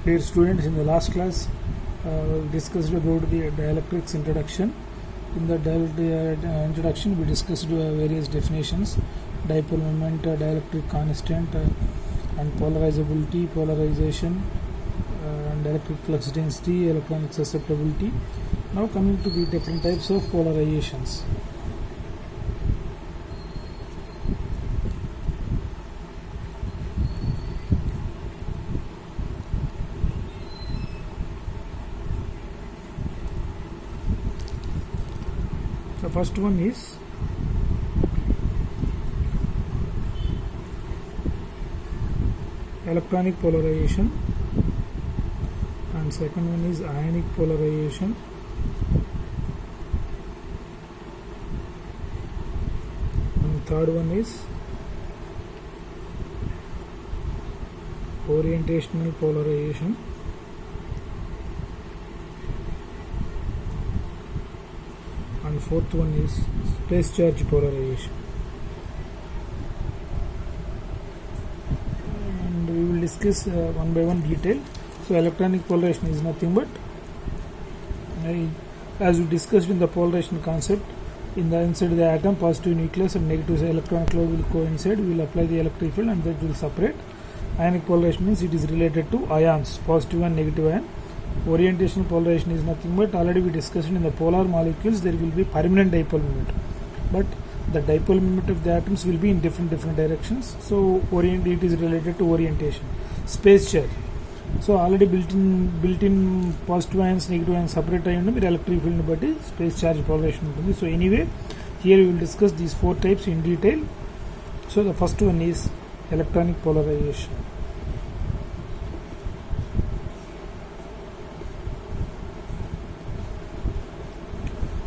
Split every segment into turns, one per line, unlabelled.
Dear students, in the last class we discussed about the dielectrics introduction. In the introduction we discussed various definitions: dipole moment, dielectric constant, and polarizability, polarization, and electric flux density, electronic susceptibility. Now coming to the different types of polarizations. The first one is electronic polarization, and second one is ionic polarization, and third one is orientational polarization, and fourth one is space charge polarization. And we will discuss one by one detail. So electronic polarization is nothing but, as we discussed in the polarization concept, in the inside the atom, positive nucleus and negative electron cloud will coincide. We will apply the electric field and that will separate. Ionic polarization means it is related to ions, positive and negative ion. Orientational polarization is nothing but, already we discussed in the polar molecules there will be permanent dipole moment, but the dipole moment of the atoms will be in different directions. So it is related to orientation. Space charge, so already built in positive ions, negative ions separate ayi undu, electric field batti space charge polarization untundi. So anyway, here we will discuss these four types in detail. So the first one is electronic polarization.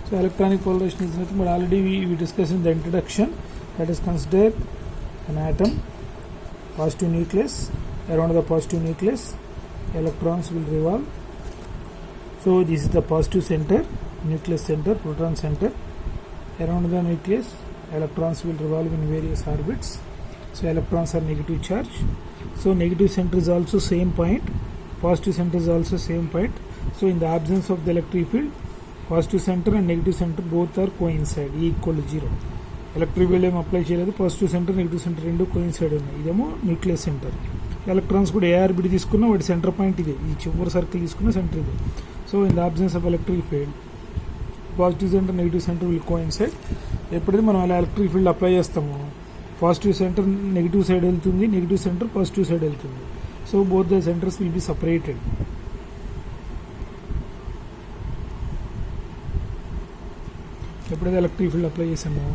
So electronic polarization is nothing but, already we discussed in the introduction, that is consider an atom, positive nucleus, around the positive nucleus electrons will revolve. So this is the positive center, nucleus center, proton center. Around the nucleus electrons will revolve in various orbits. So electrons are negative charge. So negative center is also same point, positive center is also same point. So in the absence of the electric field, positive center and negative center both are coincide, E equal to 0. Electric field ఏం apply చేయలేదు, positive centre negative centre రెండు coincide ఉన్నాయి. ఇదేమో nucleus centre. Electrons కూడా ఏఆర్బిడి తీసుకున్నా వాటి centre point ఇదే, ఈ చివరి సర్కిల్ తీసుకున్న సెంటర్ ఇదే. So in the absence of electric field, positive centre negative centre will coincide. ఎప్పుడైతే మనం అలా ఎలక్ట్రిక్ ఫీల్డ్ అప్లై చేస్తామో పాజిటివ్ సెంటర్ నెగిటివ్ సైడ్ వెళ్తుంది, నెగిటివ్ సెంటర్ పాజిటివ్ సైడ్ వెళ్తుంది. So both the centres will be separated. ఎప్పుడైతే electric field apply చేసామో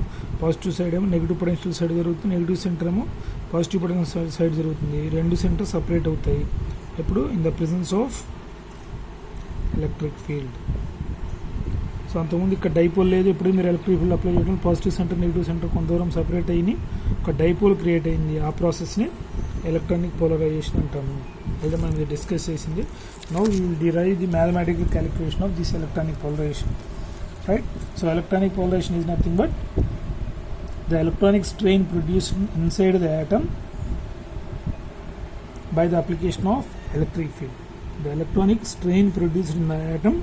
positive side ఏమో negative potential side జరుగుతుంది, నెగిటివ్ సెంటర్ ఏమో పాజిటివ్ పొటెన్షియల్ సైడ్ జరుగుతుంది. రెండు సెంటర్ సపరేట్ అవుతాయి ఎప్పుడు, in the presence of electric field. So అంతకుముందు ఇక్కడ డైపోల్ లేదు, ఎప్పుడు మీరు ఎలక్ట్రిక్ ఫీల్డ్ అప్లై చేయడం పాజిటివ్ సెంటర్ నెగిటివ్ సెంటర్ కొంత దూరం సపరేట్ అయ్యి ఒక డైపోల్ క్రియేట్ అయింది. ఆ ప్రాసెస్ని ఎలక్ట్రానిక్ పోలరైజేషన్ అంటాము. అయితే మనం ఇది డిస్కస్ చేసింది. Now you will derive the mathematical calculation of this electronic polarization. Right? So electronic polarization is nothing but the electronic strain produced inside the atom by the application of electric field. The electronic strain produced in the atom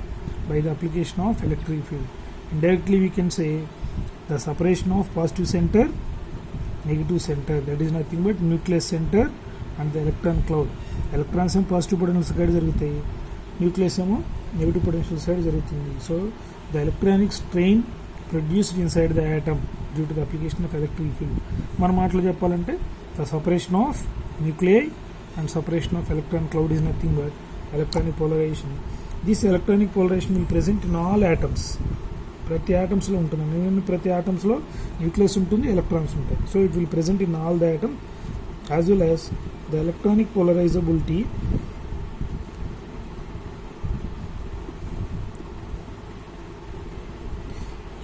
by the application of electric field. Indirectly we can say the separation of positive center, negative center, that is nothing but nucleus center and the electron cloud. Electrons and positive potential side జరుగుతాయి, nucleus ఏమో negative potential side జరుగుతుంది. So the electronic strain produced inside the atom due to the application of electric field. మన మాటలో చెప్పాలంటే the separation of nuclei and separation of electron cloud is nothing but electronic polarization. This electronic polarization will present in all atoms. ప్రతి ఆటమ్స్లో ఉంటుంది, ప్రతి ఆటమ్స్లో nucleus ఉంటుంది, electrons ఉంటాయి. So it will present in all the atom as well as the electronic polarizability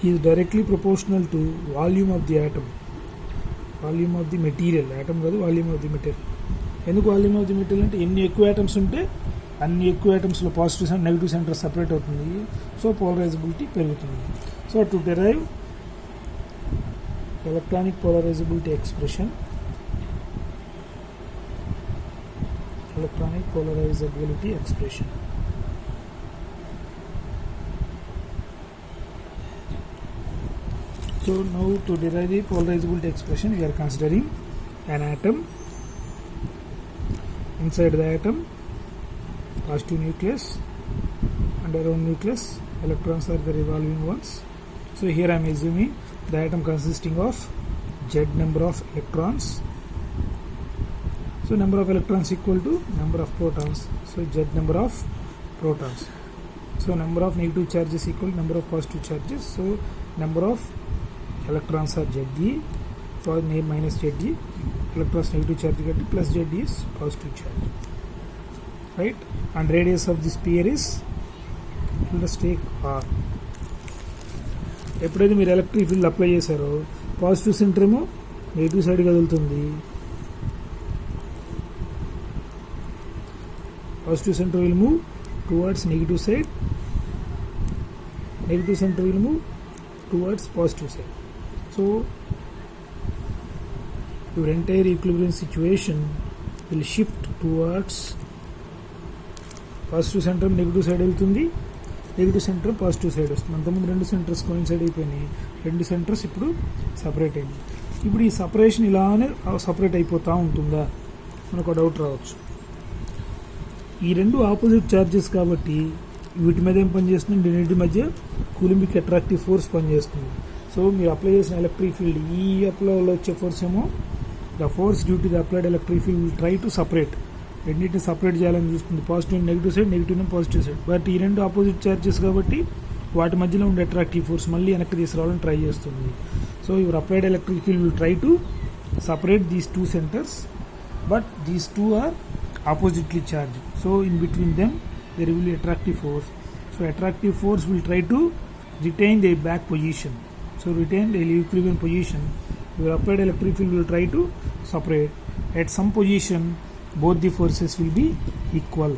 is directly proportional to volume of the atom, volume of the material. atom కాదు, volume of the material. ఎందుకు volume of the material అంటే ఎన్ని ఎక్కువ atoms ఉంటే అన్ని ఎక్కువ ఆటమ్స్లో positive centre negative centre separate అవుతుంది. సో పోలరైజబిలిటీ పెరుగుతుంది. So to derive electronic polarizability expression, electronic polarizability expression. So now to derive the polarizability expression, we are considering an atom. Inside the atom, positive nucleus, and around nucleus electrons are the revolving ones. So here I am assuming the atom consisting of Z number of electrons. So number of electrons equal to number of protons. So Z number of protons. So number of negative charges equal to number of positive charges. So number of electrons are Ze for minus Ze. Electrons negative charge get plus Ze is positive charge, right? And radius of the sphere is, let us take R. ఎప్పుడైతే మీరు electric field apply చేశారో positive centre ఏమో negative side కదులుతుంది, positive centre will move towards negative side, negative centre will move towards positive side. So your entire equilibrium situation will shift towards positive centre negative side వెళ్తుంది, negative centre positive side వస్తుంది. అంతకుముందు రెండు centres coincide అయిపోయినాయి, రెండు centres ఇప్పుడు separate అయింది. ఇప్పుడు ఈ సపరేషన్ ఇలానే సపరేట్ అయిపోతూ ఉంటుందా మనకు డౌట్ రావచ్చు. ఈ రెండు ఆపోజిట్ ఛార్జెస్ కాబట్టి వీటి మీద ఏం పనిచేస్తుంది, రెండింటి మధ్య కూలింబిక్ అట్రాక్టివ్ ఫోర్స్ పనిచేస్తుంది. సో మీరు అప్లై చేసిన ఎలక్ట్రిక్ ఫీల్డ్, ఈ అప్లైలో వచ్చే ఫోర్స్ ఏమో the force due to the applied electric field will try to separate, రెండింటిని సపరేట్ చేయాలని చూస్తుంది, positive negative side, negative positive side. But ఈ రెండు ఆపోజిట్ ఛార్జెస్ కాబట్టి వాటి మధ్యలో ఉండే అట్రాక్టివ్ ఫోర్స్ మళ్ళీ వెనక్కి తీసుకురావాలని ట్రై చేస్తుంది. So your applied electric field will try to separate these two centres, but these two are oppositely charged. So in between them there will be attractive force. So attractive force will try to retain their back position. So retain the equilibrium position. Your applied electric field will try to separate. At some position both the forces will be equal.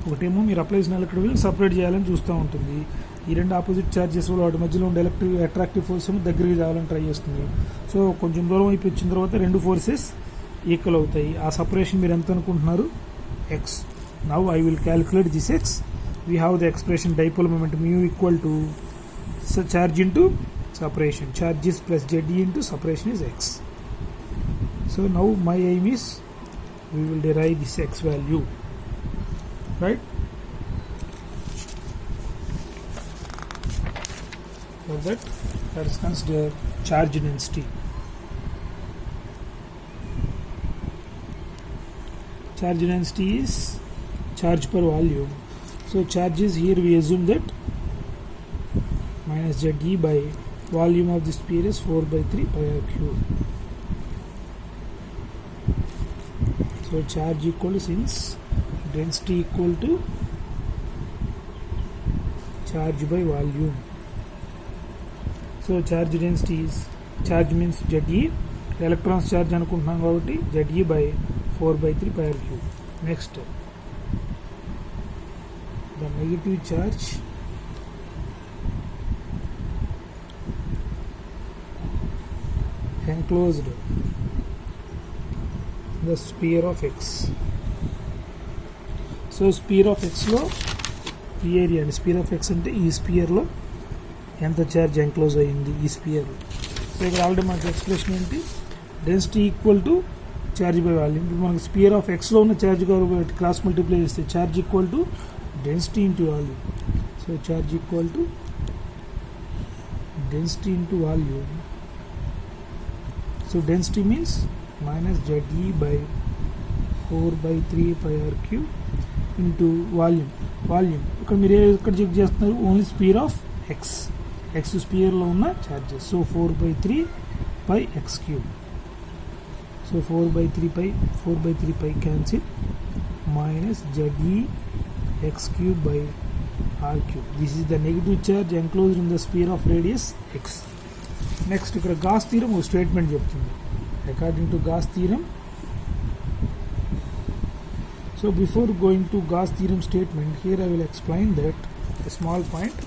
ఒకటేమో మీరు apply చేసిన electric field separate చేయాలని చూస్తూ ఉంటుంది, ఈ రెండు opposite charges వల్ల వాటి మధ్యలో ఉండే అట్రాక్టివ్ ఫోర్స్ ఏమో దగ్గరికి రావాలని ట్రై చేస్తుంది. సో కొంచెం దూరం అయిపోయి వచ్చిన తర్వాత రెండు ఫోర్సెస్ ఈక్వల్ అవుతాయి. ఆ సపరేషన్ మీరు ఎంత అనుకుంటున్నారు, x. Now I will calculate this x. We have the expression dipole moment mu equal to charge into separation, charges plus Ze into separation is x. So now my aim is we will derive this x value, right? For that let us consider charge density. Charge density is charge per volume. So charges here we assume that minus Ze by volume of the sphere is 4/3 pi r cube. So charge equal to, since density equal to charge by volume, so charge density is, charge means Ze, electrons charge anukuntunam kabatti Ze by 4/3 pi r cube. Next, the negative charge enclosed the sphere of x. So sphere of x లో ఈ area అండి, spear of X అంటే ఈ స్పియర్లో ఎంత charge enclose అయ్యింది ఈ స్పియర్లో. So ఇక్కడ already మనకి ఎక్స్ప్రెషన్ ఏంటి, density equal to charge by volume. ఇప్పుడు మనకి స్పియర్ ఆఫ్ ఎక్స్లో ఉన్న ఛార్జ్ కాబట్టి క్రాస్ మల్టిప్లై చేస్తే charge equal to density into volume. So charge equal to density into volume. So density means minus Ze by 4/3 pi r cube into volume. Volume ఇక్కడ మీరు ఎక్కడ check చేస్తున్నారు, only sphere of x, x స్పియర్లో ఉన్న charges. So 4/3 pi x cube. So 4/3 pi cancel, minus Ze x cube by r cube. This is the negative charge enclosed in the sphere of radius x. Next ఇక్కడ Gauss theorem ఒక statement చెప్తుంది. According to Gauss theorem, so before going to Gauss theorem statement, here I will explain that a small point.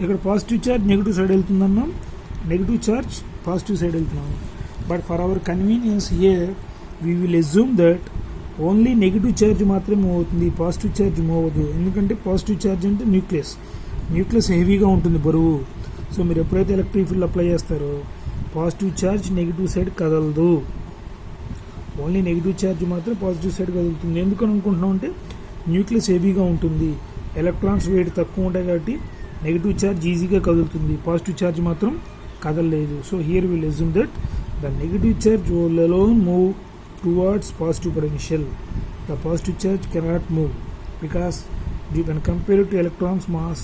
ఇక్కడ positive charge negative side వెళ్తుందన్నాం, negative charge positive side వెళ్తున్నాము. But for our convenience here, we will assume that only negative charge మాత్రమే move అవుతుంది, positive charge move అవ్వదు. ఎందుకంటే positive charge అంటే nucleus హెవీగా ఉంటుంది బరువు. సో మీరు ఎప్పుడైతే ఎలక్ట్రిక్ ఫీల్డ్ అప్లై చేస్తారో పాజిటివ్ ఛార్జ్ నెగిటివ్ సైడ్ కదలదు, ఓన్లీ నెగిటివ్ ఛార్జ్ మాత్రం పాజిటివ్ సైడ్ కదులుతుంది. ఎందుకని అనుకుంటున్నాం అంటే న్యూక్లియస్ హెవీగా ఉంటుంది, ఎలక్ట్రాన్స్ వెయిట్ తక్కువ ఉంటాయి కాబట్టి నెగిటివ్ ఛార్జ్ ఈజీగా కదులుతుంది, పాజిటివ్ ఛార్జ్ మాత్రం కదలలేదు. So here will assume that the negative charge will alone move towards positive potential. The positive charge cannot move because when compared to electrons mass,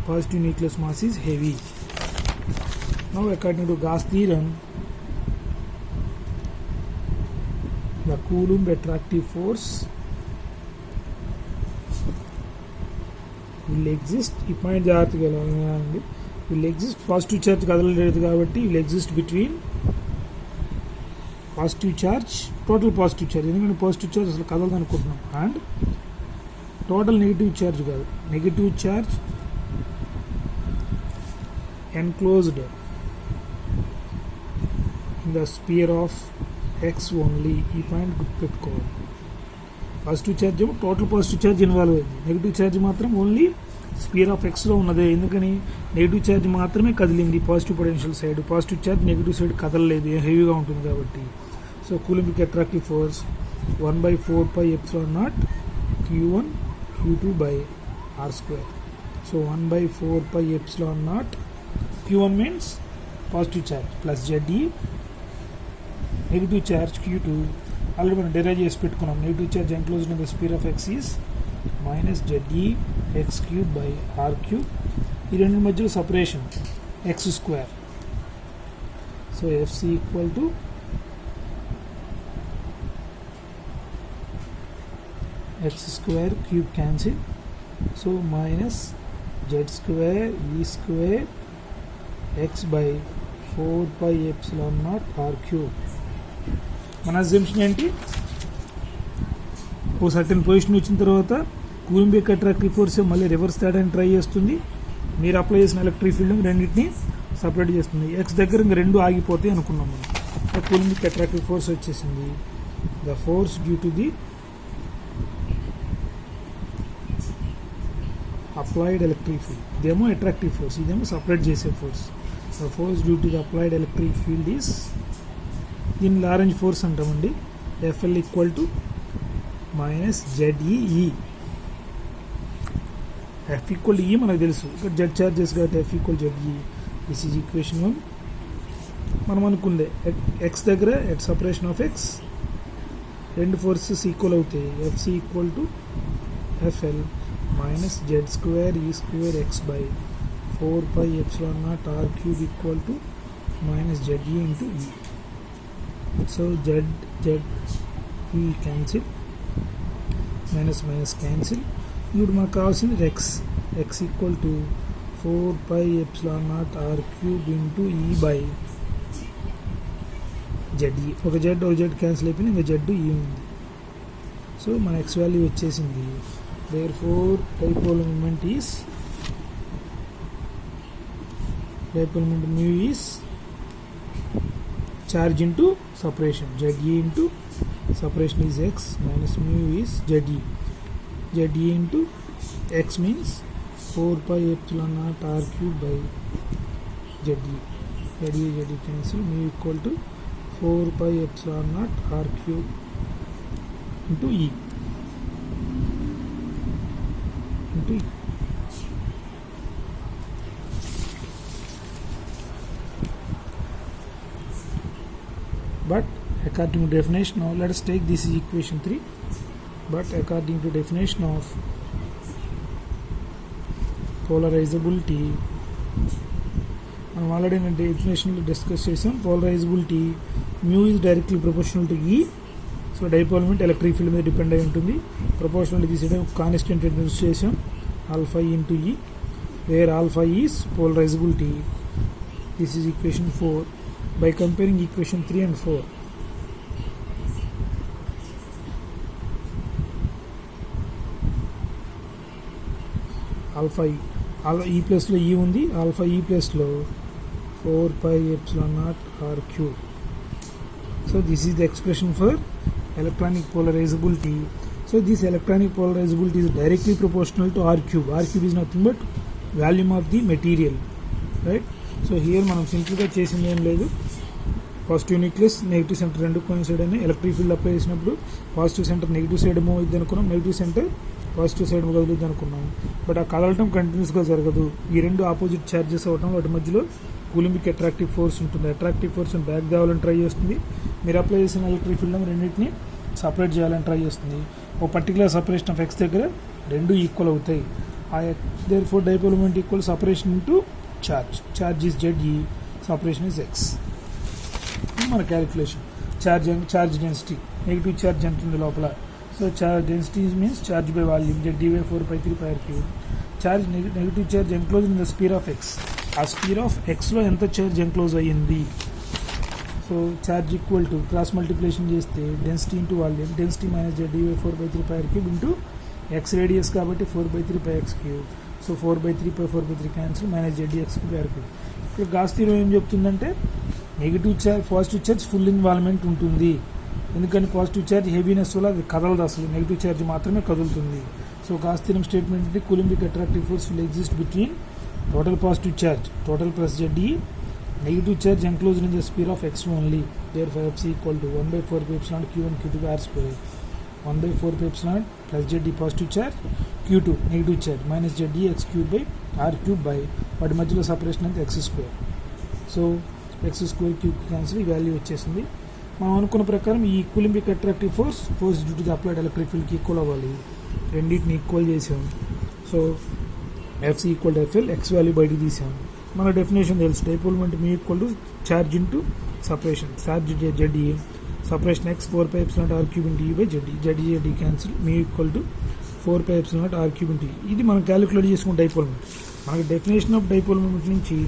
positive nucleus mass is heavy. Now according to Gauss theorem, the Coulomb attractive force will exist. ఈ point జాగ్రత్తగా అండి. will exist, positive charge కదలలేదు కాబట్టి will exist between positive charge, total positive charge, ఎందుకంటే positive charge అసలు కదలదు అనుకుంటున్నాం, and total negative charge కాదు, negative charge enclosed in the sphere of x only. ఈ పాయింట్ గుర్తుపెట్టుకోవాలి. పాజిటివ్ ఛార్జ్ ఏమో టోటల్ పాజిటివ్ ఛార్జ్ ఇన్వాల్వ్ అయింది, నెగిటివ్ ఛార్జ్ మాత్రం ఓన్లీ స్పియర్ ఆఫ్ ఎక్స్లో ఉన్నదే. ఎందుకని నెగిటివ్ ఛార్జ్ మాత్రమే కదిలింది positive potential side, positive charge negative side కదలలేదు, హెవీగా ఉంటుంది కాబట్టి. So coulombic attractive force 1/4πε0 Q1 Q2 by R². So 1/4πε0 Q1 means positive charge plus ZE, negative charge Q2 already మనం డెరైవ్ చేసి పెట్టుకున్నాం. Negative charge enclosed in the sphere of X is -ZE x³ by R³. ఈ రెండు మధ్యలో separation x². So FC equal to x² cube cancel, so -z² E² x by 4πε0 R³. మన assumption ఏంటి, ఓ certain position వచ్చిన తర్వాత కూలంబిక్ attractive force మళ్ళీ reverse తేడానికి try చేస్తుంది. మీరు అప్లై చేసిన ఎలక్ట్రిక్ ఫీల్డ్ రెండింటిని సపరేట్ చేస్తుంది. ఎక్స్ దగ్గర ఇంక రెండు ఆగిపోతాయి అనుకున్నాం మనం. కూలంబిక్ అట్రాక్టివ్ ఫోర్స్ వచ్చేసింది. The force due to the applied electric field, ఇదేమో అట్రాక్టివ్ ఫోర్స్, ఇదేమో సపరేట్ చేసే force. The force due to the applied electric field is, దీన్ని లారెంజ్ ఫోర్స్ అంటామండి. FL equal to -ZEE. F equal to E మనకు తెలుసు, ఇక్కడ Z charges కాబట్టి F equal ZE. This is equation 1. మనం అనుకుందే X దగ్గర ఎట్ సపరేషన్ ఆఫ్ ఎక్స్ రెండు forces equal అవుతాయి. FC equal to FL -Z² E² x by 4πε0 R³ equal to -ZE into E. So Z E cancel, minus cancel. ఇప్పుడు మనకు కావాల్సింది x equal to 4πε0 R³ into E by ZE. ఒక Z cancel అయిపోయింది, ఇంకా Z E ఉంది. So మన x value వచ్చేసింది. Therefore dipole moment mu is charge into separation, ZE into separation is x minus mu is ZE. ZE into x means 4πε0 R³ by ZE. ZE cancel, mu equal to 4πε0 R³ into E. But according to definition, now let us take this is equation 3. But according to definition of polarizability, మనం already నేను డెఫినేషన్లో discuss చేసాం. Polarizability mu is directly proportional to E. So dipole moment electric field మీద depend అయి ఉంటుంది. Proportional తీసేయడం constant introduce చేసాం, alpha into E, where alpha is polarizability. This is equation 4. By comparing equation 3 and 4, alpha e plus లో e ఉంది, alpha e plus లో 4πε0 R³ So this is the expression for electronic polarizability. So this electronic polarizability is directly proportional to R cube. R cube is nothing but volume of the material, right? So here మనం సింపుల్గా చేసింది ఏం లేదు, positive nucleus negative centre రెండు coincide అని electric field apply చేసినప్పుడు positive centre negative side move అవుతుంది అనుకున్నాం, నెగిటివ్ సెంటర్ పాజిటివ్ సైడ్ కదులుద్ది అనుకున్నాం. బట్ ఆ కదలటం కంటిన్యూస్గా జరగదు. ఈ రెండు ఆపోజిట్ ఛార్జెస్ అవ్వటం, వాటి మధ్యలో కూలింబిక్ అట్రాక్టివ్ ఫోర్స్ ఉంటుంది. అట్రాక్టివ్ ఫోర్స్ బ్యాక్ తేవాలని ట్రై చేస్తుంది. మీరు అప్లై చేసిన ఎలక్ట్రిక్ ఫీల్డ్ రెండింటిని సపరేట్ చేయాలని ట్రై చేస్తుంది. ఓ పర్టికులర్ సపరేషన్ ఆఫ్ ఎక్స్ దగ్గర రెండు ఈక్వల్ అవుతాయి. Therefore dipole moment equal separation into charge is ZE, separation is X. మన calculation charge density, negative charge ఎంత ఉంది లోపల. So charge density means charge by volume ZD/4π3πr3. Charge negative charge enclose in the sphere of x. ఆ sphere of ఎక్స్లో ఎంత charge enclose అయ్యింది. So charge equal to cross multiplication చేస్తే density into volume, density minus ZD/4π3πr3 into x radius కాబట్టి 4/3πx3. So 4/3 cancel, minus ZDX3r3. ఇక్కడ Gauss theorem ఏం చెప్తుందంటే negative charge positive charge full involvement ఉంటుంది. ఎందుకని పాజిటివ్ ఛార్జ్ హెవీనెస్ వల్ల అది కదలదు, అసలు నెగిటివ్ ఛార్జ్ మాత్రమే కదులుతుంది. సో గాస్ థియరం స్టేట్మెంట్ అంటే coulombic attractive force will exist between total positive charge total plus ZE, negative charge enclosed in the sphere of x only. Therefore Fc equal to 1/4π Q1 Q2 R square, 1/4π plus ZD positive charge, Q2 negative charge minus ZD x cube by R cube by వాటి మధ్యలో separation అంటే x square. So x square cube cancel, ఈ value వచ్చేసింది. మనం అనుకున్న ప్రకారం ఈ coulombic attractive force due to the applied electric ఫీల్డ్కి ఈక్వల్ అవ్వాలి. రెండింటిని ఈక్వల్ చేసాం. So Fc equal to FL, x value బయట తీసాం. మన డెఫినేషన్ తెలుసు, dipole moment mu equal to charge into separation, charge ZE, separation x 4πr³ into E by ZD cancel, mu equal to 4πr³ into E. ఇది మనం calculate చేసుకున్న dipole moment. మనకి definition of dipole moment నుంచి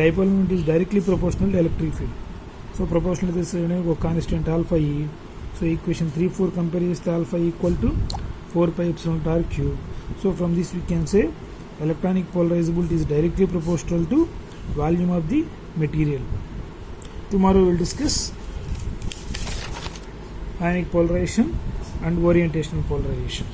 dipole moment is directly proportional to electric field. So proportional తెలిసిన ఒక constant alpha E. So equation 3-4 compare చేస్తే alpha equal to 4πr³. So from this we can say electronic polarizability is directly proportional to volume of the material. Tomorrow we will discuss ionic polarization and orientational polarization.